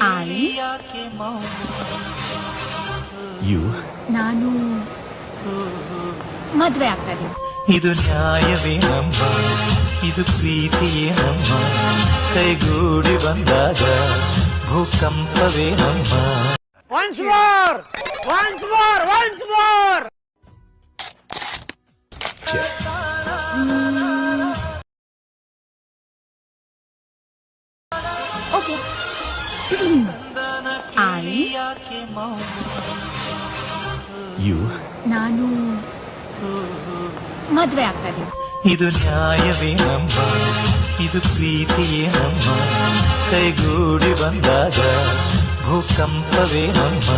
I You ನಾನು ಮದ್ವೆ ಆಗ್ತಾ ಇದ್ದೀನಿ. ಇದು ನ್ಯಾಯವೇನಮ್ಮ, ಇದು ಪ್ರೀತಿಯೇನಮ್ಮ, ಕೈಗೂಡಿ ಬಂದಾಗ ಭೂಕಂಪವೇನಮ್ಮ. Once more! Once more! Once more! Okay. I You ನಾನು ಮದ್ವೆ ಆಗ್ತಾ ಇದ್ದೀನಿ. ಇದು ನ್ಯಾಯವೇನಮ್ಮ, ಇದು ಪ್ರೀತಿಯೇನಮ್ಮ, ಕೈಗೂಡಿ ಬಂದಾಗ ಭೂಕಂಪವೇನಮ್ಮ.